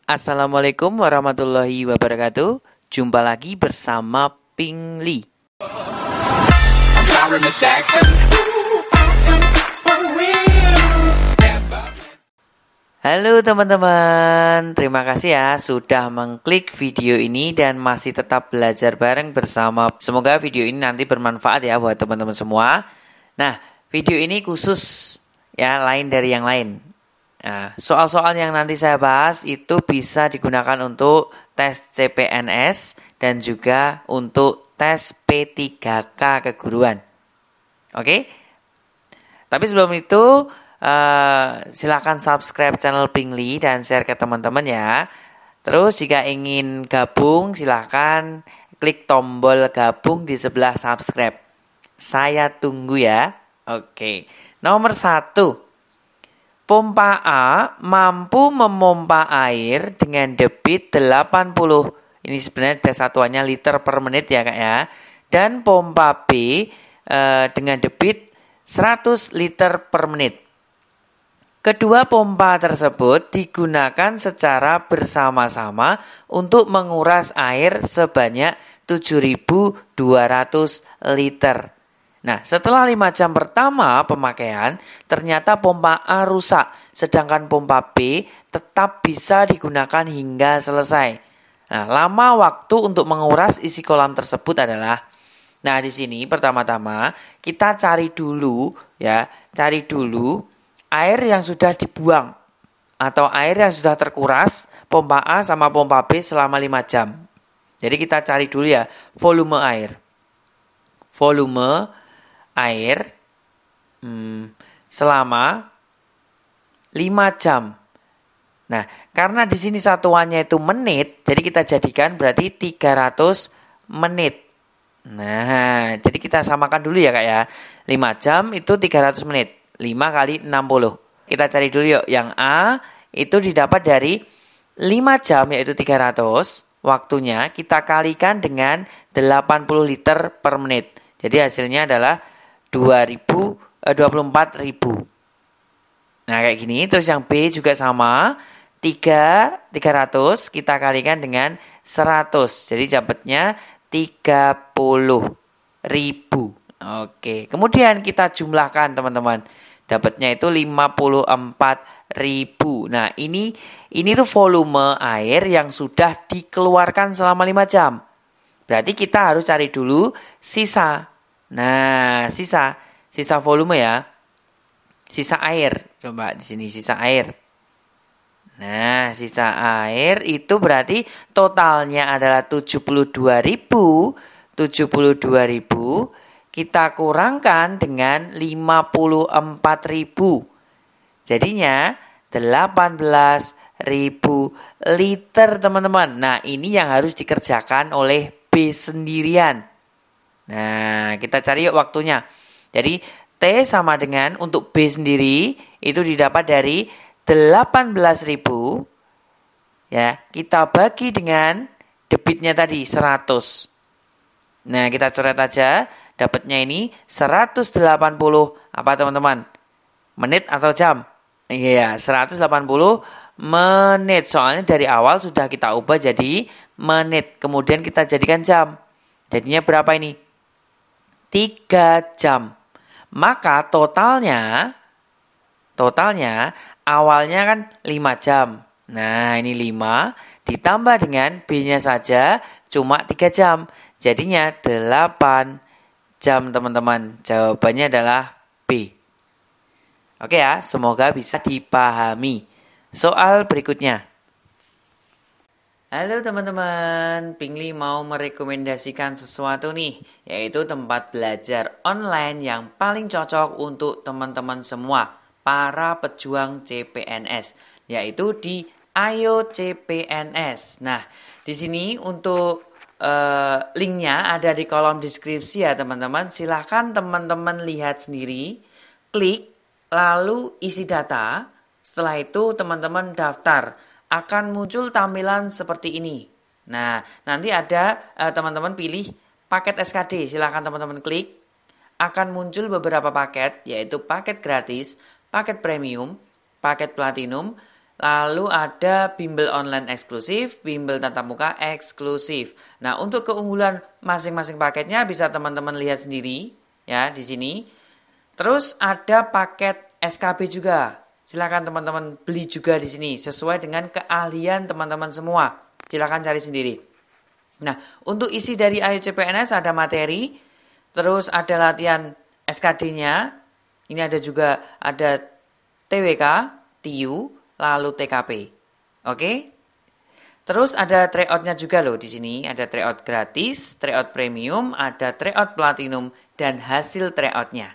Assalamualaikum warahmatullahi wabarakatuh. Jumpa lagi bersama Ping Li. Halo teman-teman, terima kasih ya sudah mengklik video ini dan masih tetap belajar bareng bersama. Semoga video ini nanti bermanfaat ya buat teman-teman semua. Nah, video ini khusus ya, lain dari yang lain. Nah, soal-soal yang nanti saya bahas itu bisa digunakan untuk tes CPNS dan juga untuk tes P3K keguruan. Oke? Tapi sebelum itu silakan subscribe channel Ping Li dan share ke teman-teman ya. Terus jika ingin gabung silakan klik tombol gabung di sebelah subscribe. Saya tunggu ya. Oke. Nomor 1. Pompa A mampu memompa air dengan debit 80. Ini sebenarnya satuannya liter per menit ya Kak ya. Dan pompa B dengan debit 100 liter per menit. Kedua pompa tersebut digunakan secara bersama-sama untuk menguras air sebanyak 7.200 liter. Nah, setelah 5 jam pertama pemakaian, ternyata pompa A rusak, sedangkan pompa B tetap bisa digunakan hingga selesai. Nah, lama waktu untuk menguras isi kolam tersebut adalah, nah di sini pertama-tama kita cari dulu air yang sudah dibuang atau air yang sudah terkuras pompa A sama pompa B selama 5 jam. Jadi kita cari dulu ya volume air. Volume air selama 5 jam. Nah, karena di sini satuannya itu menit, jadi kita jadikan berarti 300 menit. Nah, jadi kita samakan dulu ya Kak ya. 5 jam itu 300 menit. 5 kali 60. Kita cari dulu yuk. Yang A itu didapat dari 5 jam yaitu 300. Waktunya kita kalikan dengan 80 liter per menit. Jadi hasilnya adalah 24.000. Nah kayak gini. Terus yang B juga sama. 300 kita kalikan dengan 100. Jadi dapatnya 30.000. Oke, kemudian kita jumlahkan teman-teman. Dapatnya itu 54.000. Nah, ini tuh volume air yang sudah dikeluarkan selama 5 jam. Berarti kita harus cari dulu sisa. Nah, sisa volume ya. Sisa air. Coba di sini sisa air. Nah, sisa air itu berarti totalnya adalah 72.000. 72.000 kita kurangkan dengan 54.000. Jadinya 18.000 liter teman-teman. Nah ini yang harus dikerjakan oleh B sendirian. Nah kita cari yuk waktunya. Jadi T sama dengan untuk B sendiri itu didapat dari 18.000. Ya, kita bagi dengan debitnya tadi 100. Nah kita coret aja. Dapatnya ini 180 apa teman-teman? Menit atau jam? Iya, 180 menit. Soalnya dari awal sudah kita ubah jadi menit. Kemudian kita jadikan jam. Jadinya berapa ini? 3 jam. Maka totalnya awalnya kan 5 jam. Nah, ini 5 ditambah dengan B-nya saja cuma 3 jam. Jadinya 8 jam teman-teman. Jawabannya adalah B. Oke ya, semoga bisa dipahami. Soal berikutnya. Halo teman-teman, Ping Li mau merekomendasikan sesuatu nih, yaitu tempat belajar online yang paling cocok untuk teman-teman semua, para pejuang CPNS, yaitu di Ayo CPNS. Nah, di sini untuk linknya ada di kolom deskripsi ya teman-teman. Silahkan teman-teman lihat sendiri, klik lalu isi data. Setelah itu teman-teman daftar, akan muncul tampilan seperti ini. Nah nanti ada teman-teman pilih paket SKD, silahkan teman-teman klik. Akan muncul beberapa paket, yaitu paket gratis, paket premium, paket platinum, Lalu ada bimbel online eksklusif, bimbel tatap muka eksklusif. Nah, untuk keunggulan masing-masing paketnya bisa teman-teman lihat sendiri ya di sini. Terus ada paket SKB juga. Silakan teman-teman beli juga di sini sesuai dengan keahlian teman-teman semua. Silakan cari sendiri. Nah, untuk isi dari Ayo CPNS ada materi, terus ada latihan SKD-nya. Ini ada juga ada TWK, TIU, lalu TKP. Oke? Terus ada tryout-nya juga loh di sini. Ada tryout gratis, tryout premium, ada tryout platinum dan hasil tryout-nya.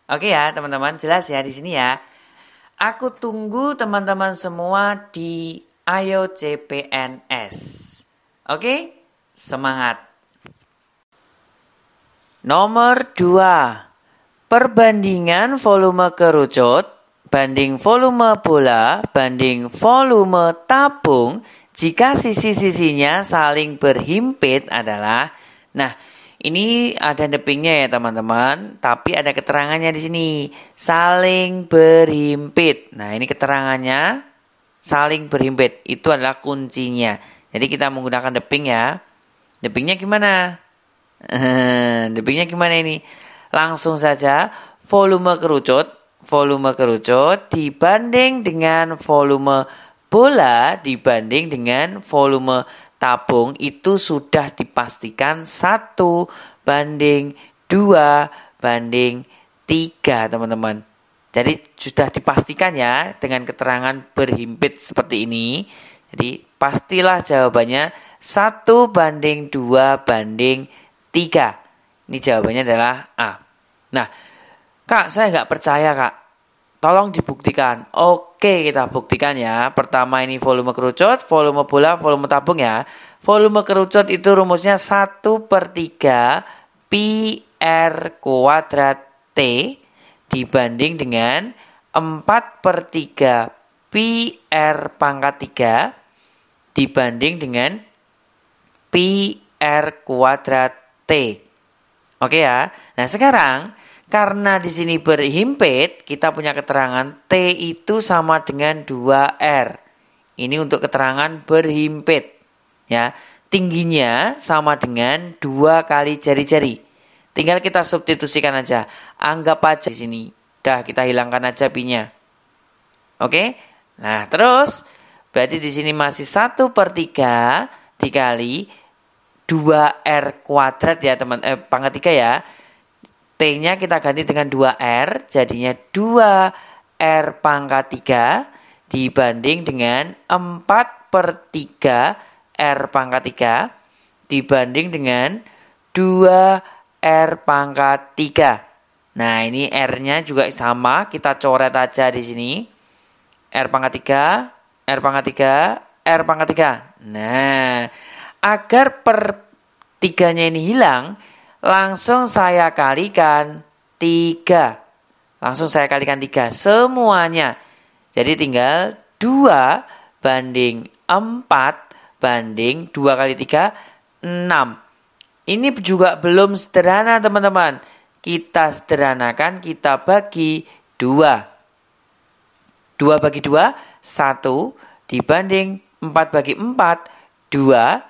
Oke ya, teman-teman, jelas ya di sini ya. Aku tunggu teman-teman semua di Ayo CPNS. Oke? Semangat. Nomor 2. Perbandingan volume kerucut banding volume bola banding volume tabung jika sisi-sisinya saling berhimpit adalah. Nah, ini ada depingnya ya teman-teman, tapi ada keterangannya di sini. Saling berhimpit. Nah, ini keterangannya saling berhimpit. Itu adalah kuncinya. Jadi kita menggunakan deping ya. Depingnya gimana? Depingnya gimana ini? Langsung saja volume kerucut dibanding dengan volume bola dibanding dengan volume tabung itu sudah dipastikan 1:2:3 teman-teman. Jadi sudah dipastikan ya dengan keterangan berhimpit seperti ini. Jadi pastilah jawabannya 1:2:3. Ini jawabannya adalah A. Nah, Kak, saya nggak percaya, Kak. Tolong dibuktikan. Oke, kita buktikan ya. Pertama ini volume kerucut, volume bola, volume tabung ya. Volume kerucut itu rumusnya 1/3 pi R kuadrat T dibanding dengan 4/3 pi R pangkat 3 dibanding dengan pi R kuadrat T. Oke ya. Nah, sekarang karena di sini berhimpit, kita punya keterangan T itu sama dengan 2R. Ini untuk keterangan berhimpit. Ya, tingginya sama dengan 2 kali jari-jari. Tinggal kita substitusikan aja. Anggap aja di sini. Dah, kita hilangkan aja pi-nya. Oke? Nah, terus berarti di sini masih 1/3 dikali 2R kuadrat ya, teman. Pangkat 3 ya. T-nya kita ganti dengan 2R, jadinya 2R pangkat 3 dibanding dengan 4/3 R pangkat 3 dibanding dengan 2R pangkat 3. Nah, ini R-nya juga sama, kita coret aja di sini. R pangkat 3, R pangkat 3, R pangkat 3. Nah, agar per 3-nya ini hilang, langsung saya kalikan 3. Langsung saya kalikan 3 semuanya. Jadi tinggal 2 banding 4 banding 2 kali 3, 6. Ini juga belum sederhana teman-teman. Kita sederhanakan, kita bagi 2. 2 bagi 2, 1 dibanding 4 bagi 4, 2.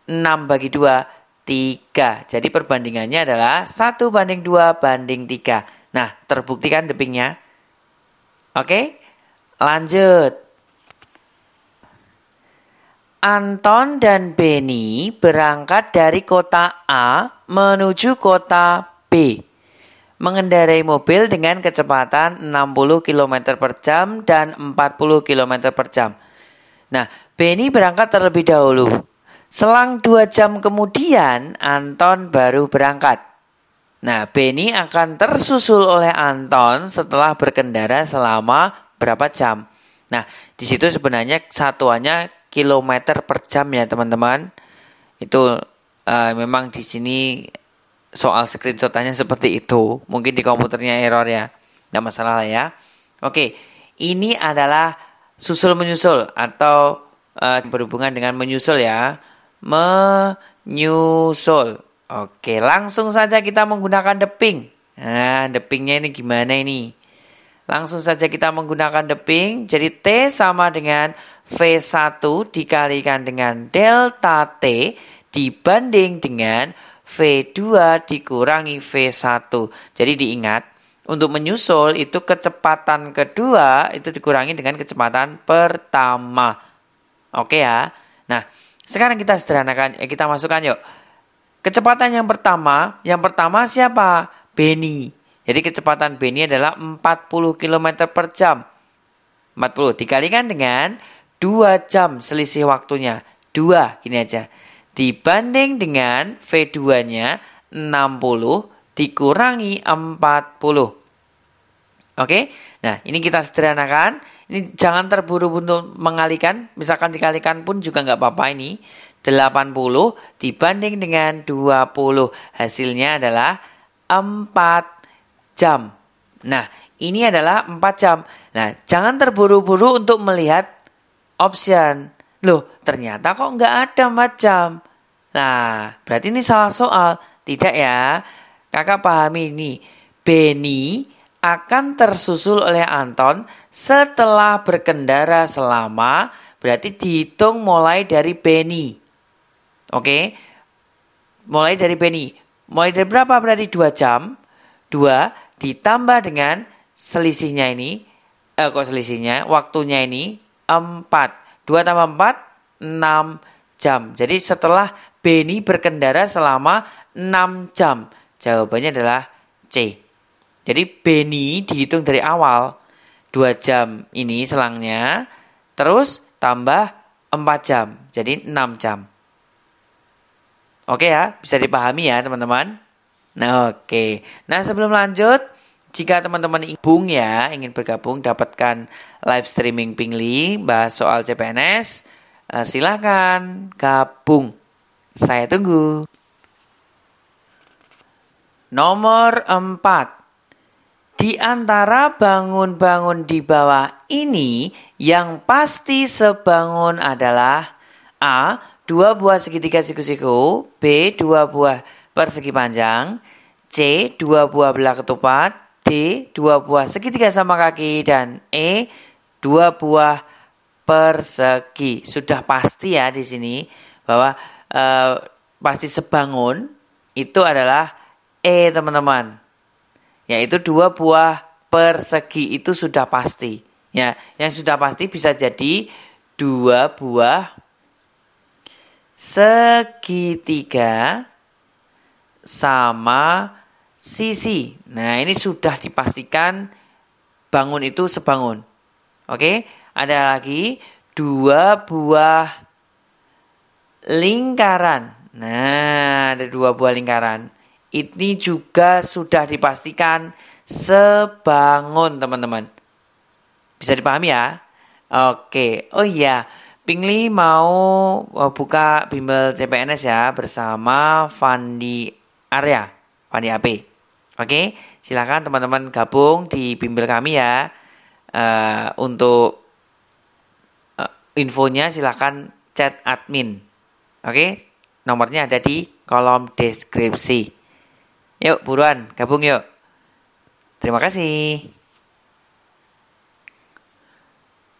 6 bagi 2, 3. Jadi perbandingannya adalah 1:2:3. Nah, terbuktikan depingnya. Oke, lanjut. Anton dan Benny berangkat dari kota A menuju kota B. Mengendarai mobil dengan kecepatan 60 km per jam dan 40 km per jam. Nah, Benny berangkat terlebih dahulu. Selang 2 jam kemudian, Anton baru berangkat. Nah, Benny akan tersusul oleh Anton setelah berkendara selama berapa jam. Nah, di situ sebenarnya satuannya kilometer per jam ya teman-teman. Itu memang di sini soal screenshotannya seperti itu. Mungkin di komputernya error ya. Nggak masalah lah ya. Oke, ini adalah susul-menyusul atau berhubungan dengan menyusul ya. Menyusul. Oke, langsung saja kita menggunakan deping. Nah, depingnya ini gimana ini? Langsung saja kita menggunakan deping. Jadi T sama dengan V1 dikalikan dengan delta T dibanding dengan V2 dikurangi V1. Jadi diingat, untuk menyusul itu kecepatan kedua itu dikurangi dengan kecepatan pertama. Oke ya. Nah, sekarang kita sederhanakan, kita masukkan yuk. Kecepatan yang pertama siapa? Benny. Jadi kecepatan Benny adalah 40 km per jam. 40 dikalikan dengan 2 jam selisih waktunya. 2, gini aja. Dibanding dengan V2-nya 60 dikurangi 40. Oke? Nah, ini kita sederhanakan. Ini jangan terburu-buru mengalihkan. Misalkan dikalikan pun juga nggak apa-apa ini. 80 dibanding dengan 20. Hasilnya adalah 4 jam. Nah, ini adalah 4 jam. Nah, jangan terburu-buru untuk melihat option. Loh, ternyata kok nggak ada 4 jam. Nah, berarti ini salah soal. Tidak ya. Kakak pahami ini. Benny akan tersusul oleh Anton setelah berkendara selama, berarti dihitung mulai dari Benny. Oke. Mulai dari Benny. Mulai dari berapa? Berarti 2 jam. 2 ditambah dengan selisihnya ini. Selisihnya? Waktunya ini 4. 2 tambah 4, 6 jam. Jadi setelah Benny berkendara selama 6 jam. Jawabannya adalah C. Jadi Benny dihitung dari awal. 2 jam ini selangnya. Terus tambah 4 jam. Jadi 6 jam. Oke ya, bisa dipahami ya teman-teman. Nah oke. Nah sebelum lanjut, jika teman-teman ingin bergabung dapatkan live streaming Pingli bahas soal CPNS, silakan gabung. Saya tunggu. Nomor 4. Di antara bangun-bangun di bawah ini, yang pasti sebangun adalah A. 2 buah segitiga siku-siku, B. 2 buah persegi panjang, C. 2 buah belah ketupat, D. 2 buah segitiga sama kaki, dan E. 2 buah persegi. Sudah pasti ya di sini bahwa pasti sebangun itu adalah E teman-teman. Yaitu 2 buah persegi itu sudah pasti. Ya, yang sudah pasti bisa jadi 2 buah segitiga sama sisi. Nah, ini sudah dipastikan bangun itu sebangun. Oke, ada lagi 2 buah lingkaran. Nah, ada 2 buah lingkaran. Ini juga sudah dipastikan sebangun, teman-teman. Bisa dipahami ya? Oke. Oh iya, Pingli mau buka bimbel CPNS ya bersama Fandi Arya, Fandi AP. Oke, silakan teman-teman gabung di bimbel kami ya. Untuk infonya silakan chat admin. Oke, nomornya ada di kolom deskripsi. Yuk, buruan gabung yuk. Terima kasih.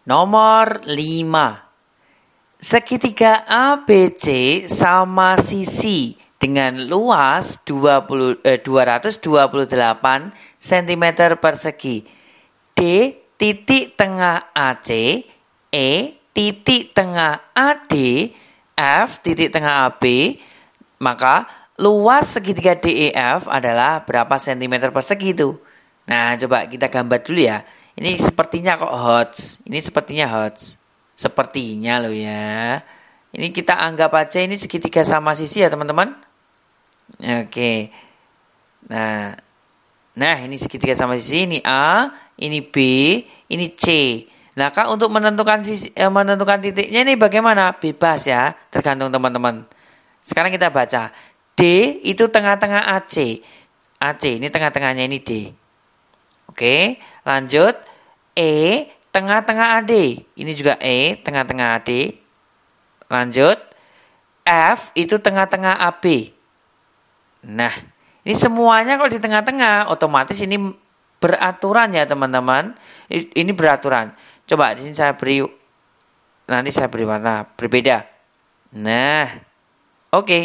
Nomor 5. Segitiga ABC sama sisi dengan luas 228 cm persegi. D titik tengah AC, E titik tengah AD, F titik tengah AB. Maka luas segitiga DEF adalah berapa cm persegi itu? Nah, coba kita gambar dulu ya. Ini sepertinya kok HOTS. Ini sepertinya HOTS. Sepertinya loh ya. Ini kita anggap aja ini segitiga sama sisi ya teman-teman. Oke. Nah ini segitiga sama sisi. Ini A, ini B, ini C. Nah Kak, untuk menentukan titiknya ini bagaimana? Bebas ya, tergantung teman-teman. Sekarang kita baca. D itu tengah-tengah AC. AC ini tengah-tengahnya ini D. Oke, lanjut. E tengah-tengah AD. Ini juga E, tengah-tengah AD. Lanjut. F itu tengah-tengah AB. Nah, ini semuanya kalau di tengah-tengah, otomatis ini beraturan ya teman-teman. Ini beraturan. Coba di sini saya beri, nanti saya beri warna berbeda. Nah, oke.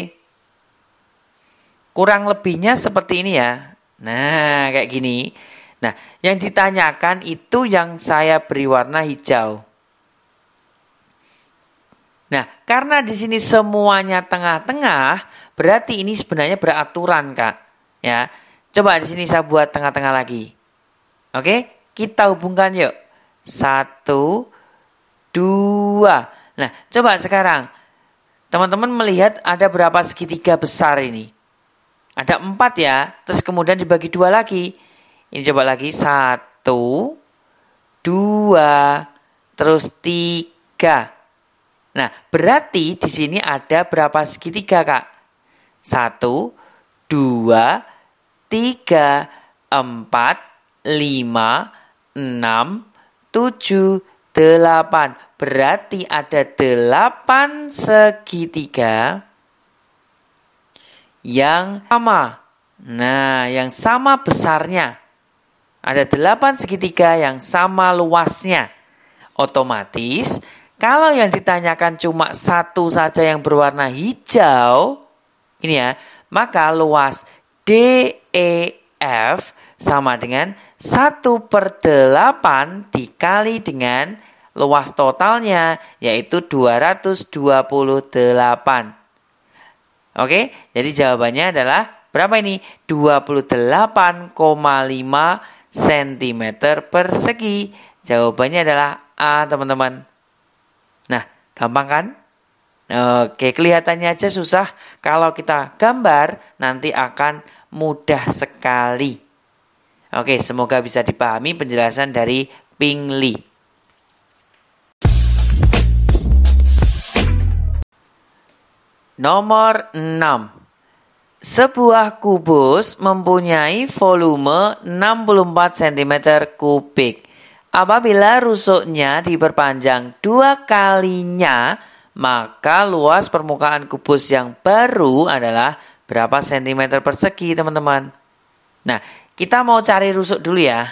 Kurang lebihnya seperti ini ya. Nah, kayak gini. Nah, yang ditanyakan itu yang saya beri warna hijau. Nah, karena di sini semuanya tengah-tengah, berarti ini sebenarnya beraturan, Kak. Ya. Coba di sini saya buat tengah-tengah lagi. Oke, kita hubungkan yuk. 1, 2. Nah, coba sekarang. Teman-teman melihat ada berapa segitiga besar ini? Ada 4 ya. Terus kemudian dibagi 2 lagi. Ini coba lagi. 1, 2, terus 3. Nah, berarti di sini ada berapa segitiga, Kak? 1, 2, 3, 4, 5, 6, 7, 8. Berarti ada 8 segitiga yang sama. Nah, yang sama besarnya. Ada 8 segitiga yang sama luasnya. Otomatis, kalau yang ditanyakan cuma satu saja yang berwarna hijau, ini ya, maka luas DEF sama dengan 1/8 dikali dengan luas totalnya, yaitu 228. Oke, jadi jawabannya adalah berapa ini? 28,5 cm persegi. Jawabannya adalah A, teman-teman. Nah, gampang kan? Oke, kelihatannya aja susah. Kalau kita gambar, nanti akan mudah sekali. Oke, semoga bisa dipahami penjelasan dari Ping Li. Nomor 6. Sebuah kubus mempunyai volume 64 cm kubik. Apabila rusuknya diperpanjang 2 kalinya, maka luas permukaan kubus yang baru adalah berapa cm persegi, teman-teman? Nah, kita mau cari rusuk dulu ya.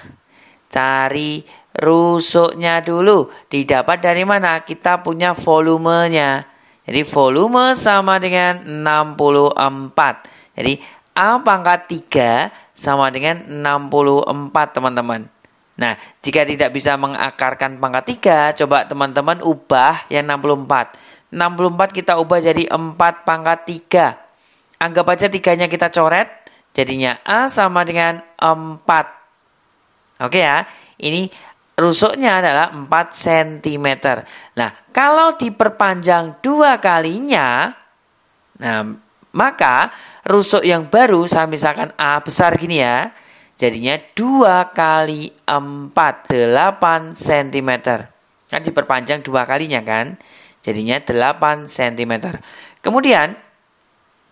Cari rusuknya dulu. Didapat dari mana? Kita punya volumenya. Jadi volume sama dengan 64. Jadi A pangkat 3 sama dengan 64, teman-teman. Nah, jika tidak bisa mengakarkan pangkat 3, coba teman-teman ubah yang 64. 64 kita ubah jadi 4 pangkat 3. Anggap aja 3-nya kita coret. Jadinya A sama dengan 4. Oke ya, ini rusuknya adalah 4 cm. Nah, kalau diperpanjang 2 kalinya, nah, maka rusuk yang baru, saya misalkan A besar gini ya, jadinya 2 kali 4, 8 cm. Kan diperpanjang 2 kalinya kan, jadinya 8 cm. Kemudian,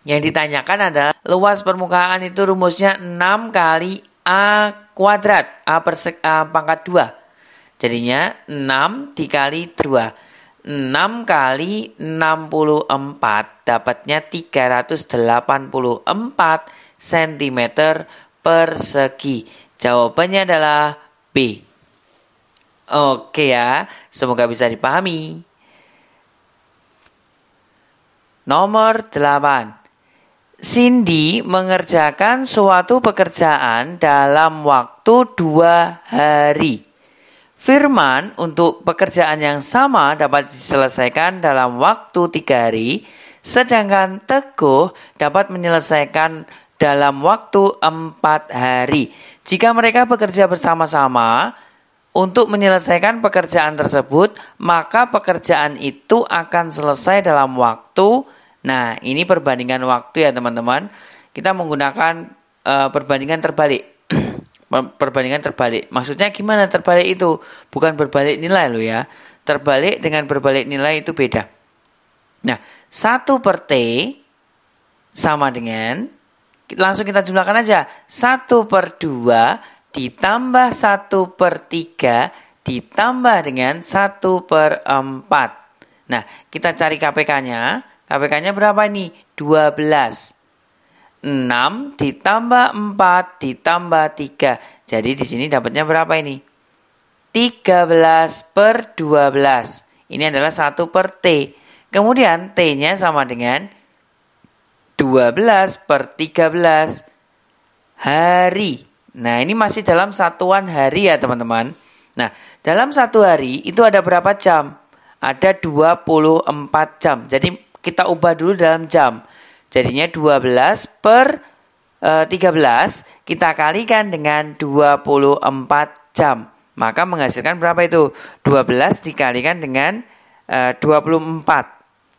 yang ditanyakan adalah luas permukaan itu rumusnya 6 kali A kuadrat, A pangkat 2. Jadinya 6 dikali 2. 6 kali 64 dapatnya 384 cm persegi. Jawabannya adalah B. Oke ya, semoga bisa dipahami. Nomor 8. Cindy mengerjakan suatu pekerjaan dalam waktu 2 hari. Firman untuk pekerjaan yang sama dapat diselesaikan dalam waktu 3 hari, sedangkan Teguh dapat menyelesaikan dalam waktu 4 hari. Jika mereka bekerja bersama-sama untuk menyelesaikan pekerjaan tersebut, maka pekerjaan itu akan selesai dalam waktu. Nah, ini perbandingan waktu ya teman-teman. Kita menggunakan perbandingan terbalik. Perbandingan terbalik. Maksudnya gimana terbalik itu? Bukan berbalik nilai loh ya. Terbalik dengan berbalik nilai itu beda. Nah, 1/T sama dengan, langsung kita jumlahkan aja. 1/2 ditambah 1/3 ditambah dengan 1/4. Nah, kita cari KPK-nya. KPK-nya berapa ini? 12. 6 ditambah 4 ditambah 3. Jadi di sini dapatnya berapa ini? 13/12. Ini adalah 1 per T. Kemudian T-nya sama dengan 12/13 hari. Nah, ini masih dalam satuan hari ya teman-teman. Nah, dalam satu hari itu ada berapa jam? Ada 24 jam. Jadi kita ubah dulu dalam jam. Jadinya 12/13 kita kalikan dengan 24 jam. Maka menghasilkan berapa itu? 12 dikalikan dengan 24.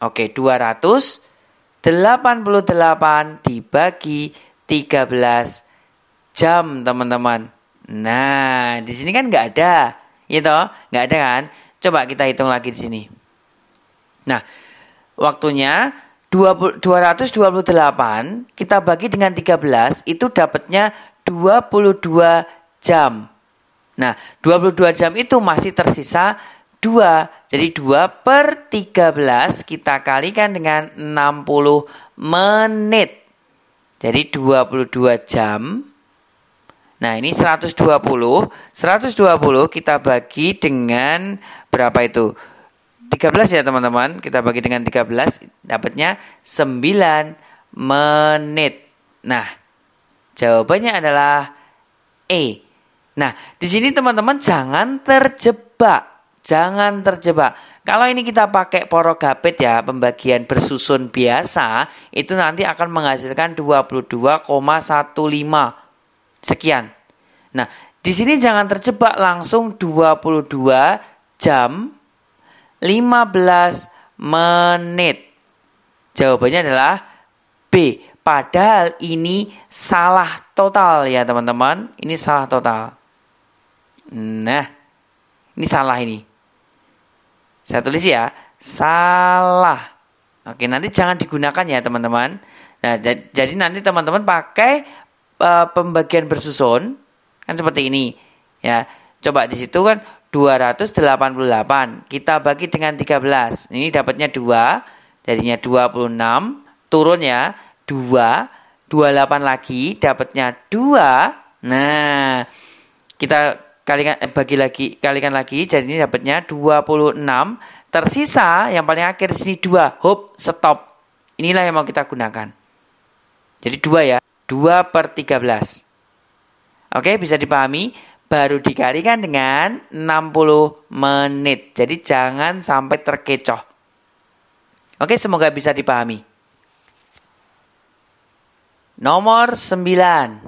Oke, 288 dibagi 13 jam, teman-teman. Nah, di sini kan nggak ada. Gitu, nggak ada kan? Coba kita hitung lagi di sini. Nah, waktunya 228 kita bagi dengan 13 itu dapatnya 22 jam. Nah, 22 jam itu masih tersisa 2. Jadi 2/13 kita kalikan dengan 60 menit. Jadi 22 jam. Nah, ini 120. 120 kita bagi dengan berapa itu? 13 ya teman-teman. Kita bagi dengan 13 dapatnya 9 menit. Nah, jawabannya adalah E. Nah, di sini teman-teman jangan terjebak. Jangan terjebak. Kalau ini kita pakai porogapit ya, pembagian bersusun biasa, itu nanti akan menghasilkan 22,15 sekian. Nah, di sini jangan terjebak langsung 22 jam 15 menit. Jawabannya adalah B. Padahal ini salah total ya teman-teman. Ini salah total. Nah, ini salah ini. Saya tulis ya, salah. Oke, nanti jangan digunakan ya teman-teman. Nah, jadi nanti teman-teman pakai pembagian bersusun kan seperti ini. Ya, coba di situ kan 288 kita bagi dengan 13. Ini dapatnya 2, jadinya 26. Turun ya, 2, 28 lagi dapatnya 2. Nah, kita kalikan lagi, jadi ini dapatnya 26. Tersisa yang paling akhir di sini 2. Hop, stop. Inilah yang mau kita gunakan. Jadi 2 ya. 2/13. Oke, bisa dipahami? Baru dikalikan dengan 60 menit. Jadi jangan sampai terkecoh. Oke, semoga bisa dipahami. Nomor 9.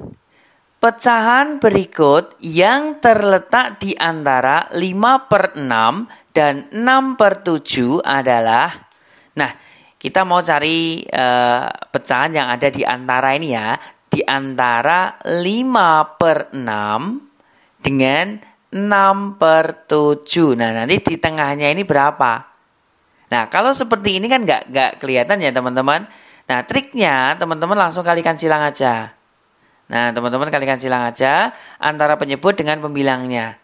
Pecahan berikut yang terletak di antara 5/6 dan 6/7 adalah. Nah, kita mau cari pecahan yang ada di antara ini ya. Di antara 5/6 dengan 6/7. Nah, nanti di tengahnya ini berapa? Nah, kalau seperti ini kan nggak kelihatan ya teman-teman. Nah, triknya teman-teman langsung kalikan silang aja. Nah, teman-teman kalikan silang aja antara penyebut dengan pembilangnya.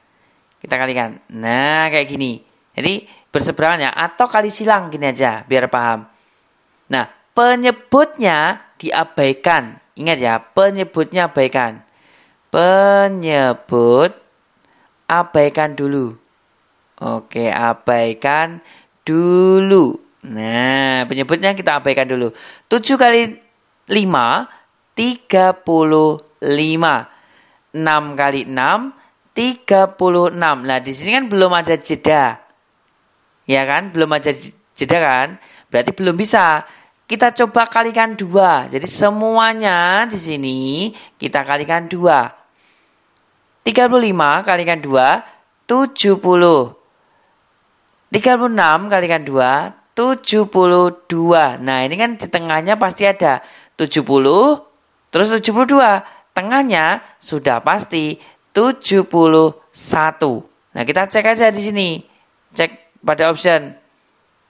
Kita kalikan. Nah, kayak gini. Jadi berseberangan ya, atau kali silang gini aja biar paham. Nah, penyebutnya diabaikan. Ingat ya, penyebutnya abaikan. Penyebut abaikan dulu. Oke, abaikan dulu. Nah, penyebutnya kita abaikan dulu. 7 kali 5 35. 6 kali 6 36. Nah, di sini kan belum ada jeda. Ya kan? Belum ada jeda kan? Berarti belum bisa. Kita coba kalikan 2. Jadi semuanya di sini kita kalikan 2. 35 kalikan 2 70. 36 kalikan 2 72. Nah, ini kan di tengahnya pasti ada 70 terus 72. Tengahnya sudah pasti 71. Nah, kita cek aja di sini. Cek pada option.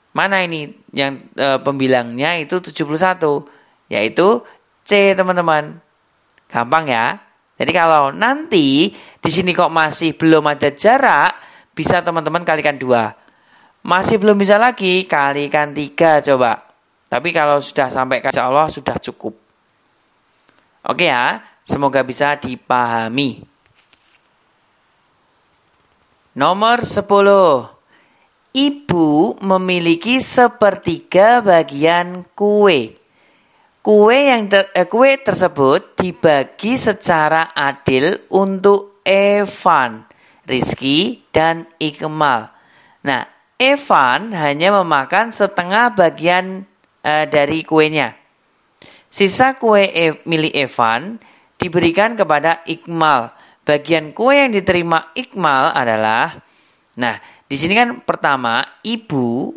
Mana ini yang pembilangnya itu 71? Yaitu C, teman-teman. Gampang ya. Jadi kalau nanti di sini kok masih belum ada jarak, bisa teman-teman kalikan 2. Masih belum bisa lagi, kalikan 3 coba. Tapi kalau sudah sampai insya Allah sudah cukup. Oke ya, semoga bisa dipahami. Nomor 10. Ibu memiliki sepertiga bagian kue. Kue tersebut dibagi secara adil untuk Evan, Rizky, dan Ikmal. Nah, Evan hanya memakan setengah bagian dari kuenya. Sisa kue milik Evan diberikan kepada Ikmal. Bagian kue yang diterima Ikmal adalah, nah di sini kan pertama ibu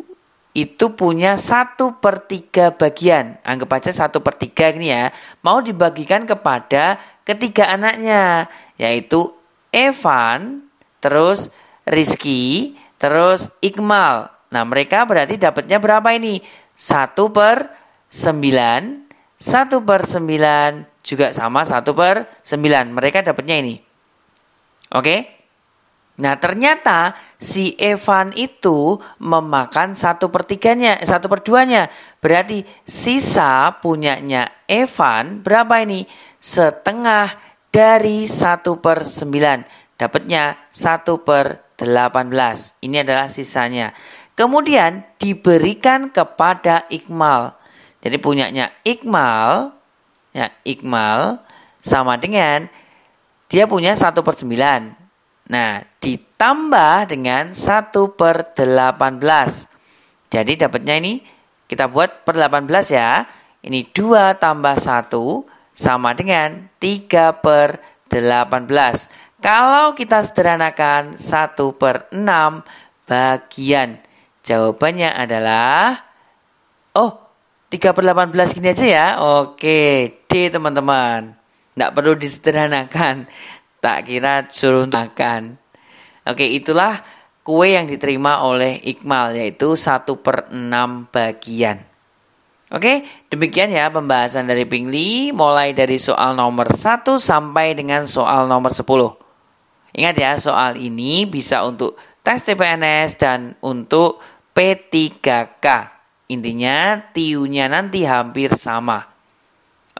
itu punya 1/3 bagian. Anggap aja 1/3 ini ya. Mau dibagikan kepada ketiga anaknya. Yaitu Evan, terus Rizky, terus Ikmal. Nah mereka berarti dapatnya berapa ini? 1/9. 1/9 juga sama 1/9. Mereka dapatnya ini. Oke? Nah ternyata si Evan itu memakan 1/3-nya, 1/2-nya. Berarti sisa punyanya Evan berapa ini? Setengah dari 1/9. Dapatnya 1/18. Ini adalah sisanya. Kemudian diberikan kepada Ikmal. Jadi punyanya Ikmal, ya Ikmal sama dengan dia punya 1/9. Nah, ditambah dengan 1/18. Jadi dapatnya ini, kita buat per 18 ya. Ini 2 tambah 1 sama dengan 3/18. Kalau kita sederhanakan 1/6 bagian. Jawabannya adalah, 3/18 gini aja ya. Oke, D teman-teman. Nggak perlu disederhanakan. Tak kira suruh makan. Oke, itulah kue yang diterima oleh Ikmal, yaitu 1/6 bagian. Oke, demikian ya pembahasan dari Pingli, mulai dari soal nomor 1 sampai dengan soal nomor 10. Ingat ya, soal ini bisa untuk tes CPNS dan untuk P3K. Intinya, TIU-nya nanti hampir sama.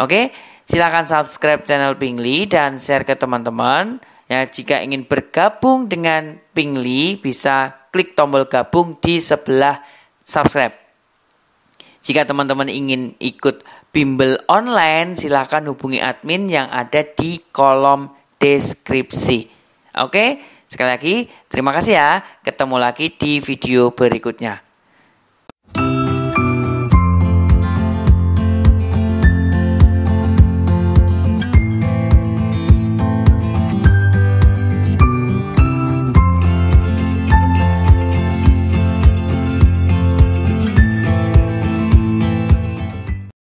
Oke, silakan subscribe channel Pingli dan share ke teman-teman. Ya, jika ingin bergabung dengan Pingli, bisa klik tombol gabung di sebelah subscribe. Jika teman-teman ingin ikut bimbel online, silakan hubungi admin yang ada di kolom deskripsi. Oke, sekali lagi terima kasih ya. Ketemu lagi di video berikutnya.